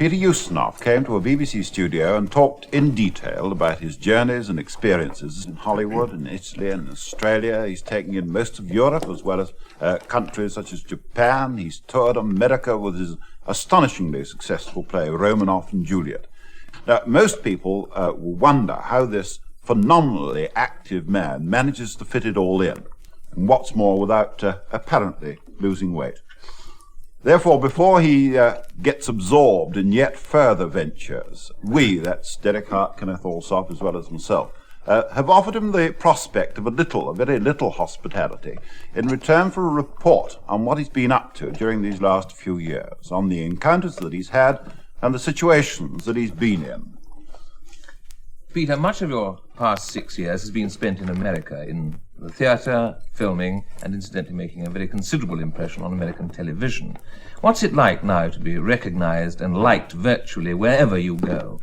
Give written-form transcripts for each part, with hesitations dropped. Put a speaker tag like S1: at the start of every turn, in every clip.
S1: Peter Ustinov came to a BBC studio and talked in detail about his journeys and experiences in Hollywood, in Italy and Australia. He's taken in most of Europe as well as countries such as Japan. He's toured America with his astonishingly successful play Romanoff and Juliet. Now, most people wonder how this phenomenally active man manages to fit it all in, and what's more, without apparently losing weight. Therefore, before he gets absorbed in yet further ventures, we, that's Derek Hart, Kenneth Allsop, as well as myself, have offered him the prospect of a very little hospitality in return for a report on what he's been up to during these last few years, on the encounters that he's had and the situations that he's been in.
S2: Peter, much of your past 6 years has been spent in America, in the theatre, filming, and incidentally making a very considerable impression on American television. What's it like now to be recognized and liked virtually wherever you go?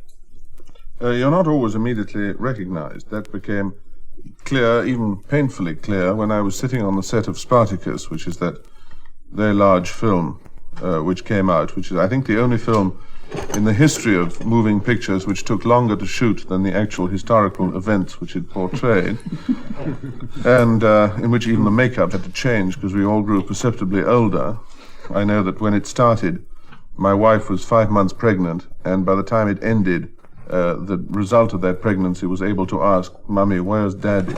S3: You're not always immediately recognized. That became clear, even painfully clear, when I was sitting on the set of Spartacus, which is that very large film which came out, which is, I think, the only film in the history of moving pictures which took longer to shoot than the actual historical events which it portrayed, and in which even the makeup had to change because we all grew perceptibly older. I know that when it started, my wife was 5 months pregnant, and by the time it ended, the result of that pregnancy was able to ask, "Mummy, where's Daddy?"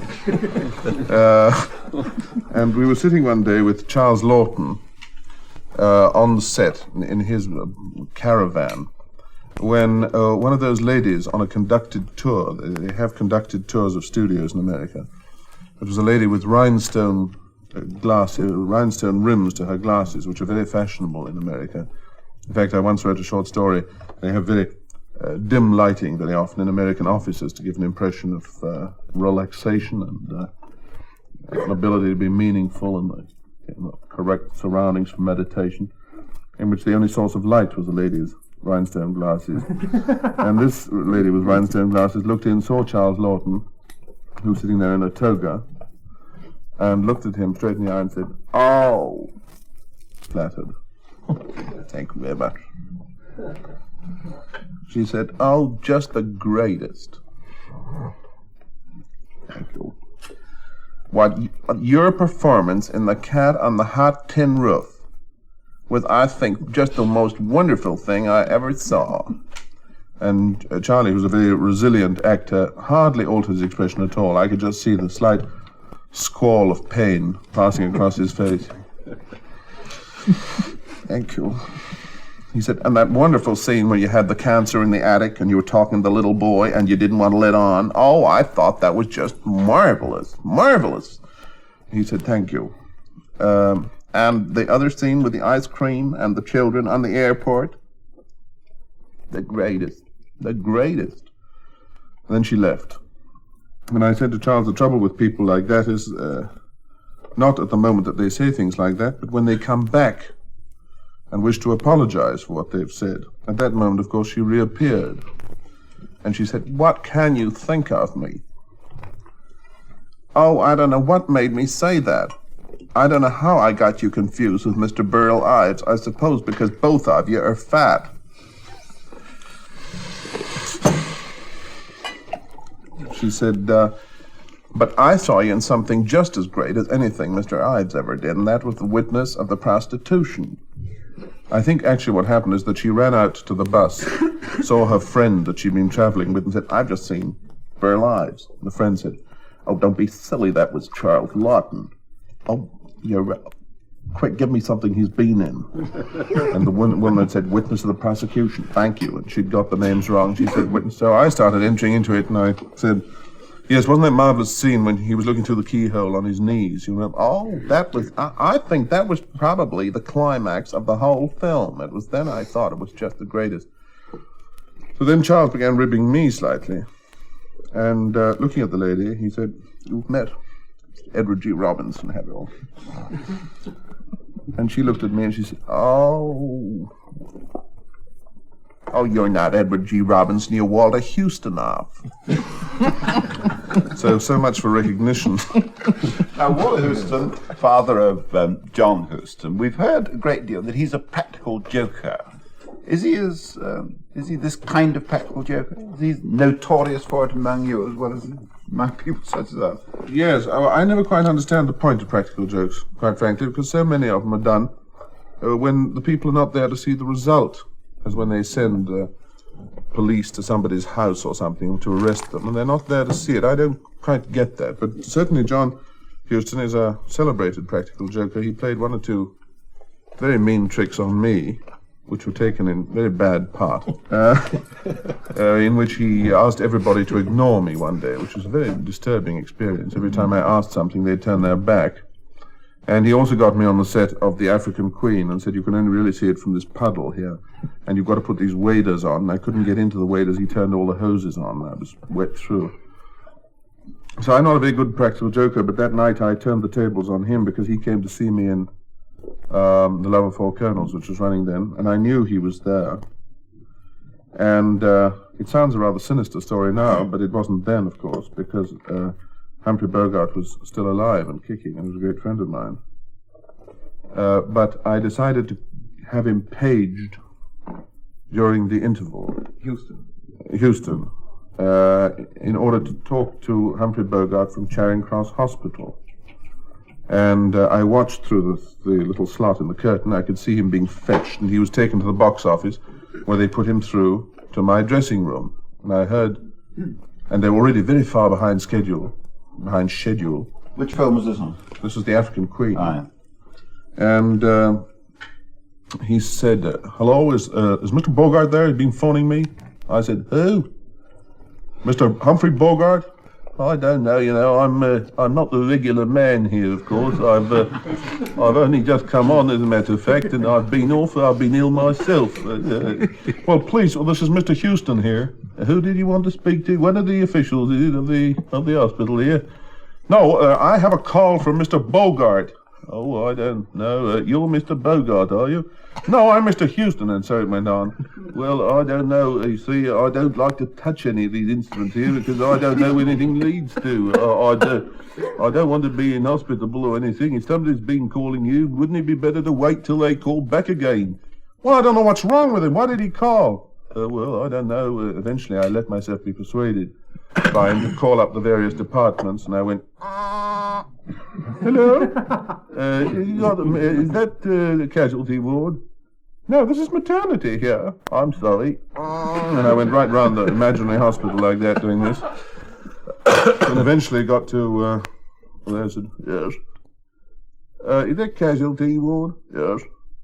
S3: And we were sitting one day with Charles Lawton on the set in his caravan when one of those ladies on a conducted tour, they have conducted tours of studios in America, it was a lady with rhinestone rims to her glasses, which are very fashionable in America. In fact, I once wrote a short story. They have very dim lighting very often in American offices to give an impression of relaxation and an ability to be meaningful and correct surroundings for meditation, in which the only source of light was the lady's rhinestone glasses. And this lady with rhinestone glasses looked in, saw Charles Lawton, who was sitting there in a toga, and looked at him straight in the eye and said, "Oh," flattered. "Thank you very much." She said, "Oh, just the greatest." Thank you. What your performance in The Cat on the Hot Tin Roof was, I think, just the most wonderful thing I ever saw. And Charlie, who's a very resilient actor, hardly altered his expression at all. I could just see the slight squall of pain passing across his face. "Thank you." He said, "And that wonderful scene where you had the cancer in the attic and you were talking to the little boy and you didn't want to let on. Oh, I thought that was just marvelous, marvelous." He said, "Thank you." And the other scene with the ice cream and the children on the airport, the greatest, the greatest. And then she left. And I said to Charles, the trouble with people like that is not at the moment that they say things like that, but when they come back and wish to apologize for what they've said. At that moment, of course, she reappeared. And she said, "What can you think of me?" "Oh, I don't know what made me say that. I don't know how I got you confused with Mr. Burl Ives. I suppose because both of you are fat." She said, "But I saw you in something just as great as anything Mr. Ives ever did, and that was the witness of the prostitution." I think actually what happened is that she ran out to the bus, saw her friend that she'd been traveling with, and said, "I've just seen Burl Ives." And the friend said, "Oh, don't be silly, that was Charles Lawton." "Oh, you're quick, give me something he's been in." And the woman said, "Witness of the prosecution." "Thank you." And she'd got the names wrong. She said, "Witness." So I started entering into it, and I said, "Yes, wasn't that marvelous scene when he was looking through the keyhole on his knees?" You know, "Oh, that was, I think that was probably the climax of the whole film." It was then I thought it was just the greatest. So then Charles began ribbing me slightly. And looking at the lady, he said, "You've met Edward G. Robinson, have you?" And she looked at me and she said, "Oh, you're not Edward G. Robinson, you're Walter Ustinov." So much for recognition.
S1: Now, Walter Houston, father of John Houston, we've heard a great deal that he's a practical joker Is he this kind of practical joker? Is he notorious for it among you as well as among people such as us?
S3: Yes, I never quite understand the point of practical jokes, quite frankly, because so many of them are done when the people are not there to see the result, as when they send police to somebody's house or something to arrest them, and they're not there to see it. I don't quite get that, but certainly John Huston is a celebrated practical joker. He played one or two very mean tricks on me, which were taken in very bad part, in which he asked everybody to ignore me one day, which was a very disturbing experience. Every time I asked something, they'd turn their back. And he also got me on the set of The African Queen and said, you can only really see it from this puddle here, and you've got to put these waders on. And I couldn't get into the waders. He turned all the hoses on. I was wet through. So I'm not a very good practical joker, but that night I turned the tables on him because he came to see me in The Love of Four Colonels, which was running then, and I knew he was there. And it sounds a rather sinister story now, but it wasn't then, of course, because Humphrey Bogart was still alive and kicking, and he was a great friend of mine. But I decided to have him paged during the interval. Houston. In order to talk to Humphrey Bogart from Charing Cross Hospital. And I watched through the little slot in the curtain. I could see him being fetched, and he was taken to the box office, where they put him through to my dressing room. And I heard, and they were already very far behind schedule.
S1: Which film was this on?
S3: This was The African Queen.
S1: Aye.
S3: And he said, hello, is Mr. Bogart there? He's been phoning me. I said, who? Mr. Humphrey Bogart? I don't know, I'm not the regular man here, of course. I've only just come on, as a matter of fact, and I've been ill myself. Well, please, this is Mr. Huston here. Who did you want to speak to? One of the officials of the hospital here? No, I have a call from Mr. Bogart. Oh, I don't know. You're Mr. Bogart, are you? No, I'm Mr. Huston, and so it went on. Well, I don't know. You see, I don't like to touch any of these instruments here because I don't know where anything leads to. I don't want to be inhospitable or anything. If somebody's been calling you, wouldn't it be better to wait till they call back again? Well, I don't know what's wrong with him. Why did he call? Well, I don't know. Eventually, I let myself be persuaded by him to call up the various departments, and I went, hello? Is that the casualty ward? No, this is maternity here. I'm sorry. And I went right round the imaginary hospital like that doing this. And eventually got to, I said, yes. Is that casualty ward? Yes.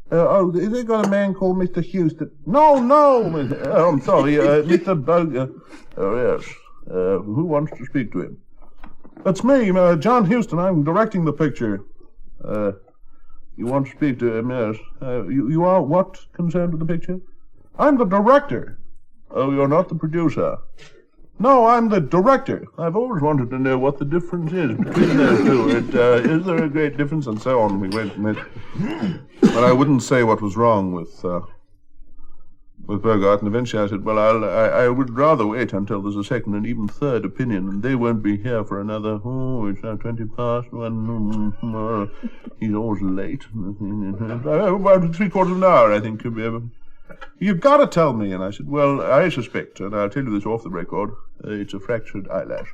S3: Has they got a man called Mr. Huston? No. I'm sorry, Mr. Bogart. Oh, yes. Who wants to speak to him? That's me, John Huston. I'm directing the picture. You want to speak to him, yes. You are what concerned with the picture? I'm the director. Oh, you're not the producer. No, I'm the director. I've always wanted to know what the difference is between those two. Is there a great difference? And so on. We went and but I wouldn't say what was wrong with Bogart, and eventually I said, well, I would rather wait until there's a second and even third opinion, and they won't be here for another, it's now 20 past 1, he's always late. About 3/4 of an hour, I think, could be over. You've got to tell me. And I said, well, I suspect, and I'll tell you this off the record, it's a fractured eyelash,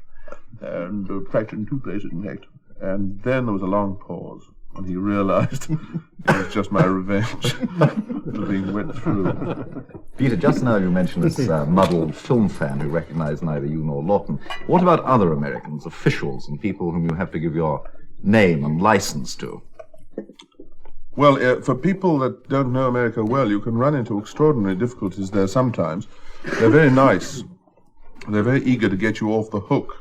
S3: and fractured in 2 places, in fact. And then there was a long pause. And he realized it was just my revenge for being wet through.
S4: Peter, just now you mentioned this muddled film fan who recognized neither you nor Lawton. What about other Americans, officials, and people whom you have to give your name and license to?
S3: Well, for people that don't know America well, you can run into extraordinary difficulties there sometimes. They're very nice. They're very eager to get you off the hook,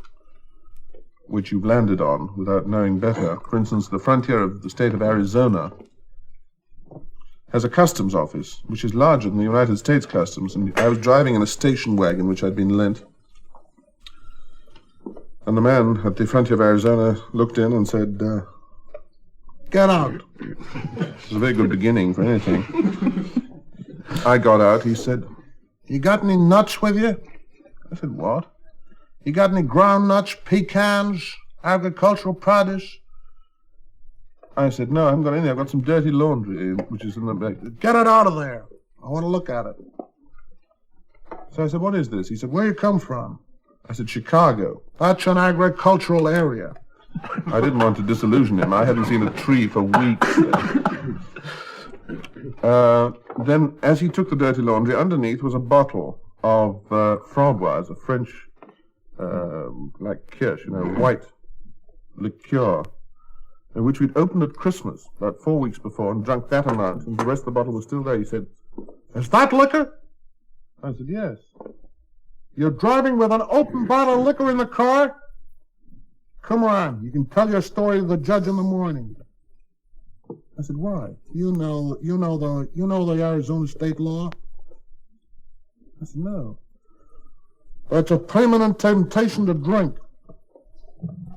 S3: which you've landed on without knowing better. For instance, the frontier of the state of Arizona has a customs office, which is larger than the United States Customs. And I was driving in a station wagon, which I'd been lent. And the man at the frontier of Arizona looked in and said, get out. It was a very good beginning for anything. I got out. He said, you got any nuts with you? I said, what? You got any groundnuts, pecans, agricultural produce? I said, no, I haven't got any. I've got some dirty laundry, which is in the back. Get it out of there. I want to look at it. So I said, what is this? He said, where you come from? I said, Chicago. That's an agricultural area. I didn't want to disillusion him. I hadn't seen a tree for weeks. Then, as he took the dirty laundry, underneath was a bottle of framboise, a French, like kirsch, white liqueur, which we'd opened at Christmas about 4 weeks before and drunk that amount, and the rest of the bottle was still there. He said, is that liquor? I said, yes. You're driving with an open bottle of liquor in the car? Come on, you can tell your story to the judge in the morning. I said, why? You know the Arizona state law? I said, no. It's a permanent temptation to drink.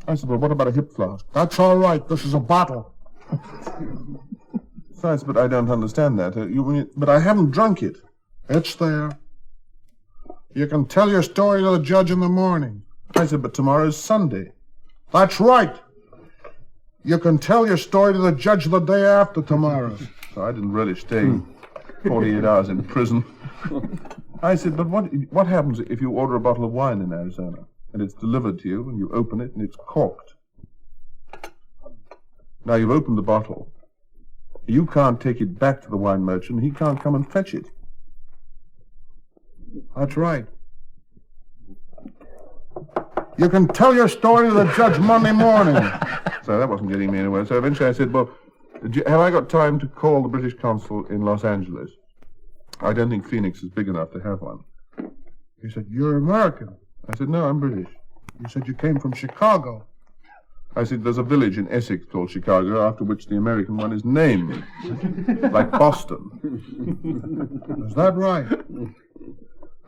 S3: I said, well, what about a hip flask? That's all right. This is a bottle. So I said, but I don't understand that. But I haven't drunk it. It's there. You can tell your story to the judge in the morning. I said, but tomorrow's Sunday. That's right. You can tell your story to the judge the day after tomorrow. So I didn't relish staying 48 hours in prison. I said, but what happens if you order a bottle of wine in Arizona and it's delivered to you and you open it and it's corked? Now you've opened the bottle. You can't take it back to the wine merchant. He can't come and fetch it. That's right. You can tell your story to the judge Monday morning. So that wasn't getting me anywhere. So eventually I said, well, have I got time to call the British consul in Los Angeles? I don't think Phoenix is big enough to have one. He said, you're American. I said, no, I'm British. He said, you came from Chicago. I said, there's a village in Essex called Chicago, after which the American one is named, like Boston. Is that right?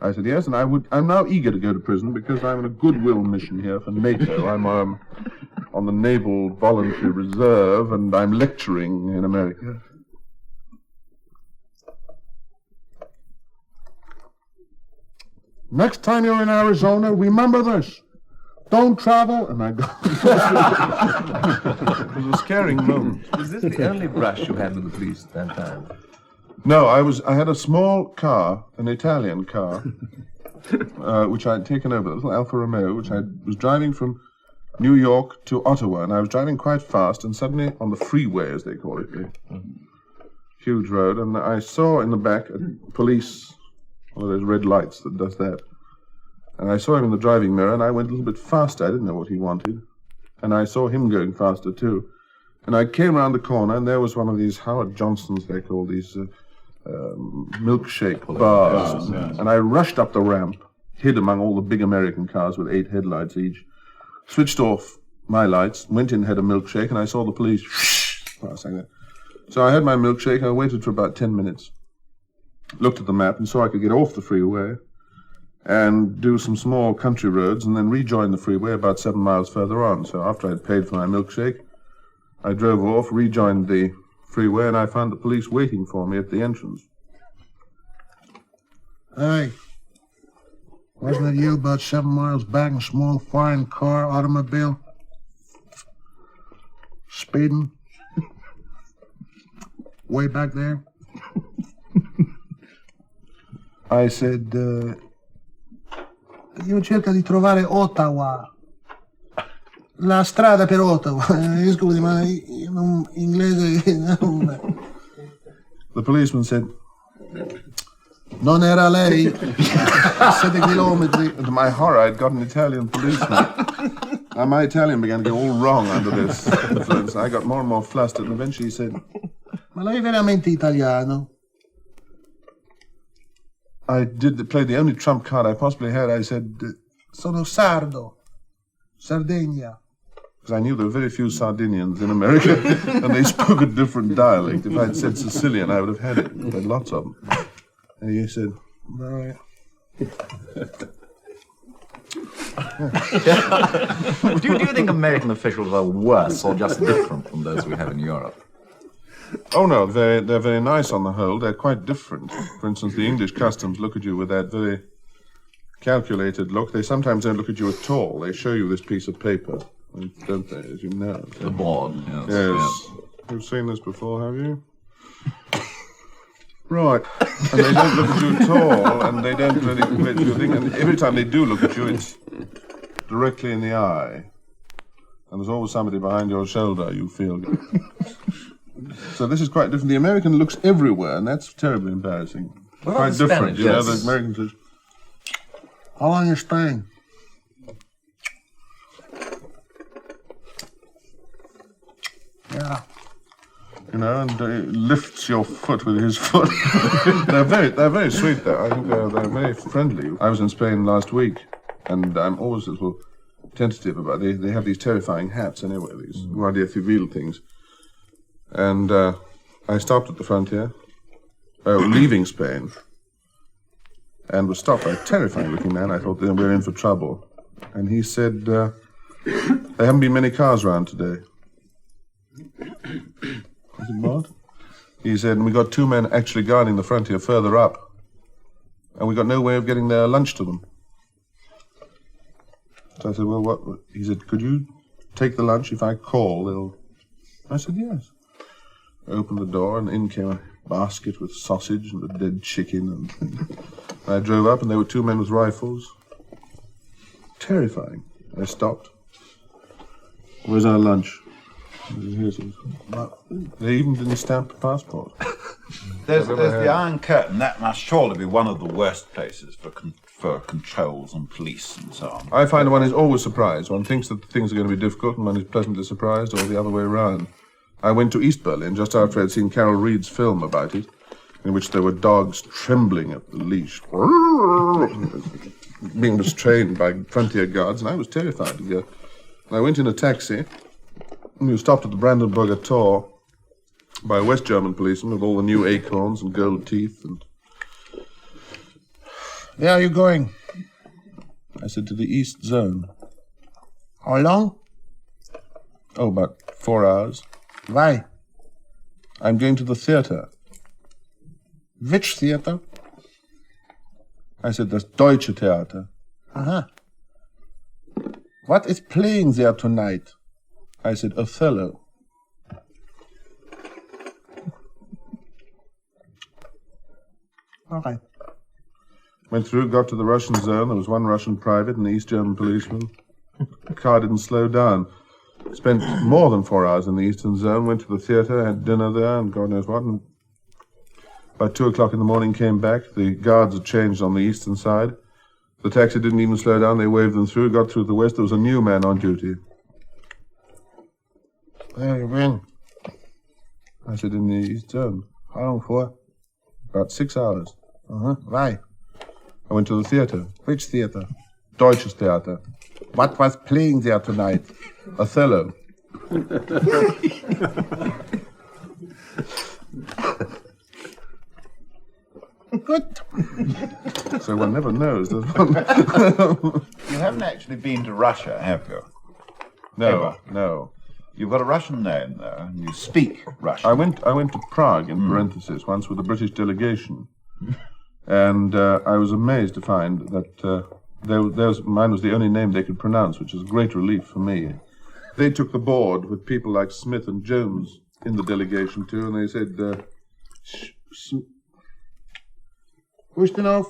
S3: I said, yes, and I'm now eager to go to prison because I'm in a goodwill mission here for NATO. I'm on the Naval Voluntary Reserve, and I'm lecturing in America. Next time you're in Arizona, remember this. Don't travel, and I go. It was a scaring moment.
S2: Was this the only brush you had with the police at that time?
S3: No, I had a small car, an Italian car, which I had taken over, a little Alfa Romeo, which I was driving from New York to Ottawa, and I was driving quite fast, and suddenly on the freeway, as they call it, the huge road, and I saw in the back a police, one of those red lights that does that, and I saw him in the driving mirror, and I went a little bit faster. I didn't know what he wanted, and I saw him going faster too, and I came round the corner, and there was one of these Howard Johnsons, they call these milkshake bars, and I rushed up the ramp, hid among all the big American cars with 8 headlights each, switched off my lights, went in, had a milkshake, and I saw the police passing there. So I had my milkshake, I waited for about 10 minutes, looked at the map and saw I could get off the freeway and do some small country roads and then rejoin the freeway about 7 miles further on. So after I'd paid for my milkshake, I drove off, rejoined the freeway, and I found the police waiting for me at the entrance. Hey, wasn't it you about 7 miles back in a small foreign car, automobile? Speeding? Way back there? I said, io cerco di trovare Ottawa. La strada per Ottawa. Scusi, ma io non inglese. The policeman said, non era lei. 7 chilometri. And to my horror, I'd got an Italian policeman. Now, my Italian began to go all wrong under this influence. I got more and more flustered, and eventually he said, ma lei è veramente italiano? I played the only trump card I possibly had. I said, sono sardo. Sardinia. Because I knew there were very few Sardinians in America, and they spoke a different dialect. If I'd said Sicilian, I would have had it. I had lots of them. And he said, all right.
S4: Do you think American officials are worse or just different from those we have in Europe?
S3: Oh, no, they're very nice on the whole. They're quite different. For instance, the English customs look at you with that very calculated look. They sometimes don't look at you at all. They show you this piece of paper, don't they, as you know.
S4: The board, yes.
S3: Yes. You've seen this before, have you? Right. And they don't look at you at all, and they don't really wait for your thing. And every time they do look at you, it's directly in the eye. And there's always somebody behind your shoulder, you feel. So this is quite different. The American looks everywhere, and that's terribly embarrassing.
S2: What
S3: Quite
S2: about the
S3: different,
S2: Spanish?
S3: you know.
S2: Yes.
S3: The American says, "How long you staying?" Yeah. You know, and lifts your foot with his foot. they're very sweet though. I think they're very friendly. I was in Spain last week, and I'm always a little tentative about it. They have these terrifying hats anyway, these Guardia Civil things. And I stopped at the frontier, leaving Spain, and was stopped by a terrifying looking man. I thought we were in for trouble. And he said, there haven't been many cars around today. I said, what? He said, and we got two men actually guarding the frontier further up, and we got no way of getting their lunch to them. So I said, well, what? He said, could you take the lunch if I call? They'll... I said, yes. I opened the door, and in came a basket with sausage and a dead chicken. And I drove up, and there were two men with rifles. Terrifying. I stopped. Where's our lunch? They even didn't stamp the passport.
S1: There's the Iron Curtain. That must surely be one of the worst places for controls and police and so on.
S3: I find one is always surprised. One thinks that things are going to be difficult, and one is pleasantly surprised, or the other way around. I went to East Berlin just after I'd seen Carol Reed's film about it, in which there were dogs trembling at the leash, being restrained by frontier guards, and I was terrified to go. And I went in a taxi, and we stopped at the Brandenburger Tor by a West German policeman with all the new acorns and gold teeth. And where are you going? I said, to the East Zone. How long? Oh, about 4 hours. Why? I'm going to the theater. Which theater? I said, das Deutsche Theater. Aha. What is playing there tonight? I said, Othello. All right. Went through, got to the Russian zone. There was one Russian private and the East German policeman. The car didn't slow down. Spent more than 4 hours in the Eastern Zone, went to the theater, had dinner there, and God knows what. And by 2 o'clock in the morning, came back. The guards had changed on the eastern side. The taxi didn't even slow down. They waved them through, got through the west. There was a new man on duty. Where you been? I said, in the East Zone. How long for? About 6 hours. Why? I went to the theater. Which theater? Deutsches Theater. What was playing there tonight? Othello. Good. So one never knows, does one?
S1: You haven't actually been to Russia, have you?
S3: No, no.
S1: You've got a Russian name, though, and you speak Russian.
S3: I went to Prague, in parenthesis, once with a British delegation. And I was amazed to find that mine was the only name they could pronounce, which was a great relief for me. They took the board with people like Smith and Jones in the delegation too, and they said, Ustinov.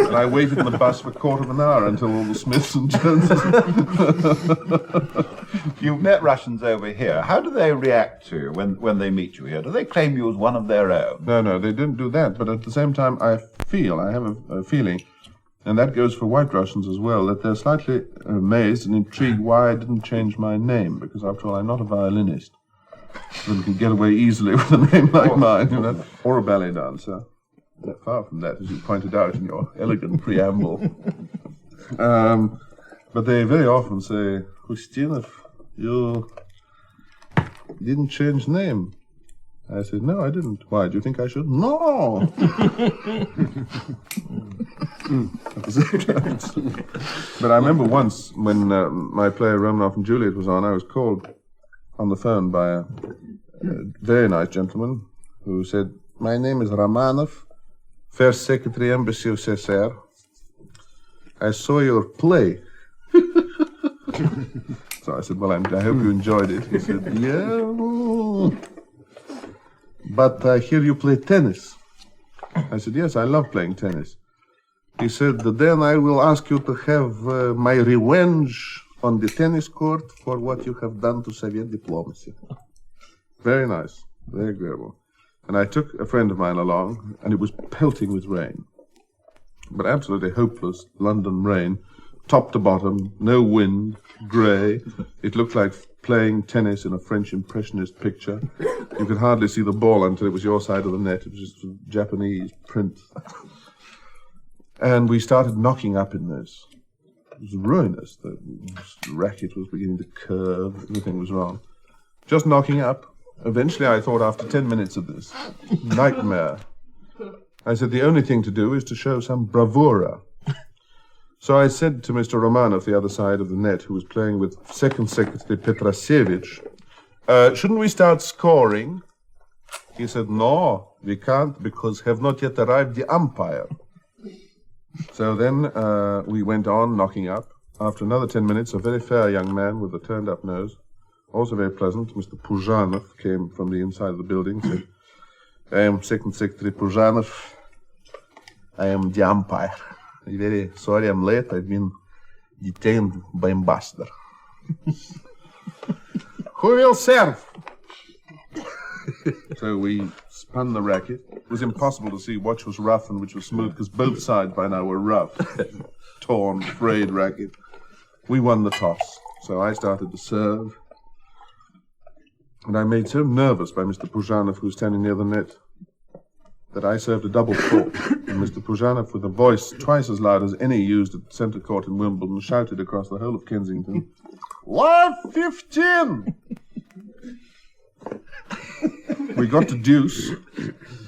S3: And I waited in the bus for a quarter of an hour until all the Smiths and Joneses.
S1: You've met Russians over here. How do they react to you when they meet you here? Do they claim you as one of their own?
S3: No, they didn't do that. But at the same time, I have a feeling, and that goes for white Russians as well, that they're slightly amazed and intrigued why I didn't change my name, because after all, I'm not a violinist. One can get away easily with a name like mine, you know, or a ballet dancer. Far from that, as you pointed out in your elegant preamble. But they very often say, Ustinov, you didn't change name. I said, no, I didn't. Why, do you think I should? No! But I remember once when my play Romanoff and Juliet was on, I was called on the phone by a very nice gentleman who said, my name is Romanov, First Secretary, Embassy of SSR. I saw your play. So I said, well, I hope you enjoyed it. He said, yeah. but I hear you play tennis. I said, yes, I love playing tennis. He said, then I will ask you to have my revenge on the tennis court for what you have done to Soviet diplomacy. Very nice, very agreeable. And I took a friend of mine along, and it was pelting with rain. But absolutely hopeless London rain, top to bottom, no wind, grey. It looked like playing tennis in a French Impressionist picture. You could hardly see the ball until it was your side of the net. It was just a Japanese print. And we started knocking up in this. It was ruinous. The racket was beginning to curve. Everything was wrong. Just knocking up. Eventually, I thought, after 10 minutes of this, nightmare. I said, the only thing to do is to show some bravura. So I said to Mr. Romanov, the other side of the net, who was playing with Second Secretary Petrasevich, shouldn't we start scoring? He said, no, we can't, because have not yet arrived the umpire. So then we went on knocking up. After another 10 minutes, a very fair young man with a turned-up nose, also very pleasant, Mr. Puzhanov, came from the inside of the building, said, I am Second Secretary Puzhanov. I am the umpire. I'm very sorry I'm late. I've been detained by ambassador. Who will serve? So we spun the racket. It was impossible to see which was rough and which was smooth, because both sides by now were rough. Torn, frayed racket. We won the toss. So I started to serve. And I made so nervous by Mr. Puzhanov, who was standing near the net, that I served a double fault. And Mr. Puzhanov, with a voice twice as loud as any used at the centre court in Wimbledon, shouted across the whole of Kensington, Love 15! We got to deuce,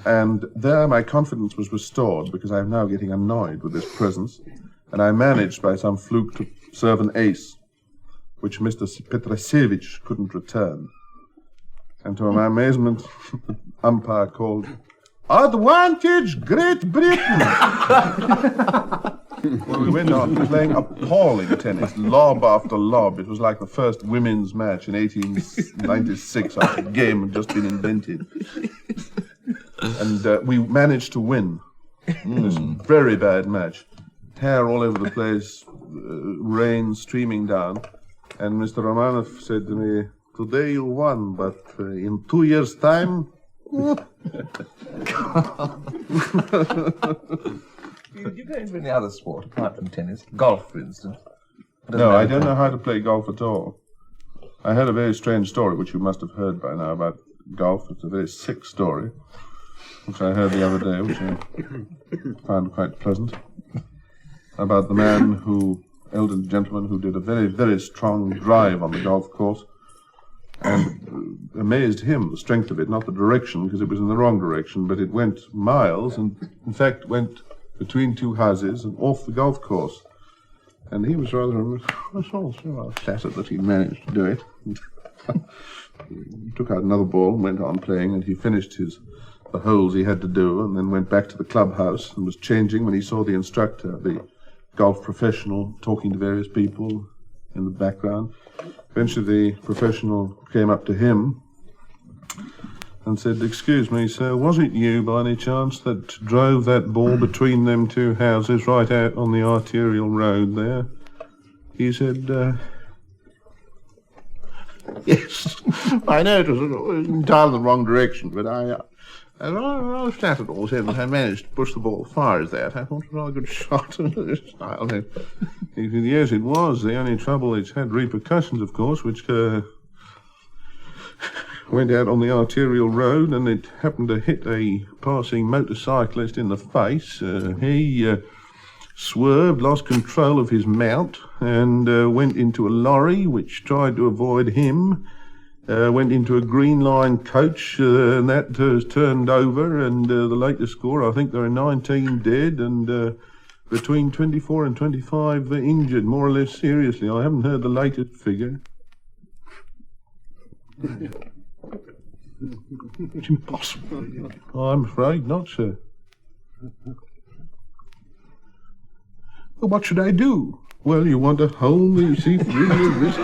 S3: and there my confidence was restored, because I am now getting annoyed with this presence, and I managed by some fluke to serve an ace, which Mr. Petrasevich couldn't return. And to my amazement, the umpire called, Advantage, Great Britain! Well, we went on playing appalling tennis, lob after lob. It was like the first women's match in 1896 after the game had just been invented. And we managed to win this very bad match. Hair all over the place, rain streaming down. And Mr. Romanov said to me, today you won, but in 2 years' time...
S2: Do you go into any other sport apart from tennis? Golf, for instance?
S3: No, I don't know how to play golf at all. I heard a very strange story, which you must have heard by now, about golf. It's a very sick story, which I heard the other day, which I found quite pleasant, about the man elderly gentleman who did a very, very strong drive on the golf course, and amazed him, the strength of it, not the direction, because it was in the wrong direction, but it went miles, and in fact went between two houses and off the golf course. And he was rather flattered that he managed to do it. He took out another ball and went on playing, and he finished the holes he had to do, and then went back to the clubhouse and was changing when he saw the instructor, the golf professional, talking to various people in the background. Eventually the professional came up to him and said, excuse me, sir, was it you by any chance that drove that ball between them two houses right out on the arterial road there? He said, yes, I know it was entirely the wrong direction, but I was flattered all the same that I managed to push the ball as far as that. I thought it was a rather good shot. He said, yes, it was. The only trouble, it's had repercussions, of course, which went out on the arterial road, and it happened to hit a passing motorcyclist in the face. He swerved, lost control of his mount, and went into a lorry, which tried to avoid him. Went into a Green Line coach, and that has turned over, and the latest score, I think there are 19 dead, and between 24 and 25 injured, more or less seriously. I haven't heard the latest figure. It's impossible. I'm afraid not, sir. Well, what should I do? Well, you want to hold the seat through your wrist.